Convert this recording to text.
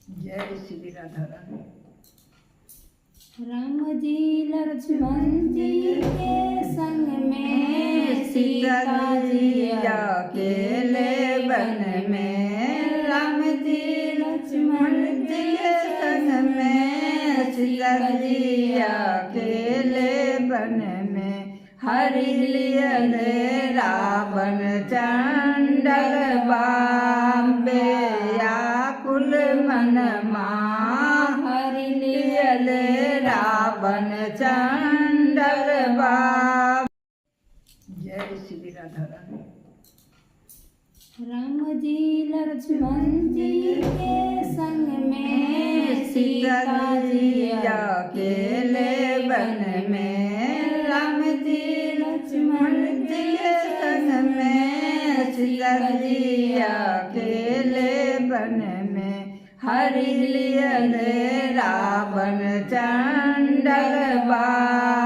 जय श्री राधा रानी। राम जी लक्ष्मण जी के संग में सीता जी अकेले वन में। राम जी लक्ष्मण जी के संग में सीता जी अकेले वन में। हरि लियल रावण चंडल बाबे आकुल मन हरि लियल रावण चंडल बाब। जय श्री राधा रानी। राम जी लक्ष्मण जी के संग में सीता जी अकेले वन में। राम जी लक्ष्मण जी के संग में सीता जी अकेले वन में। हरि लियल रावण चंडल बाब।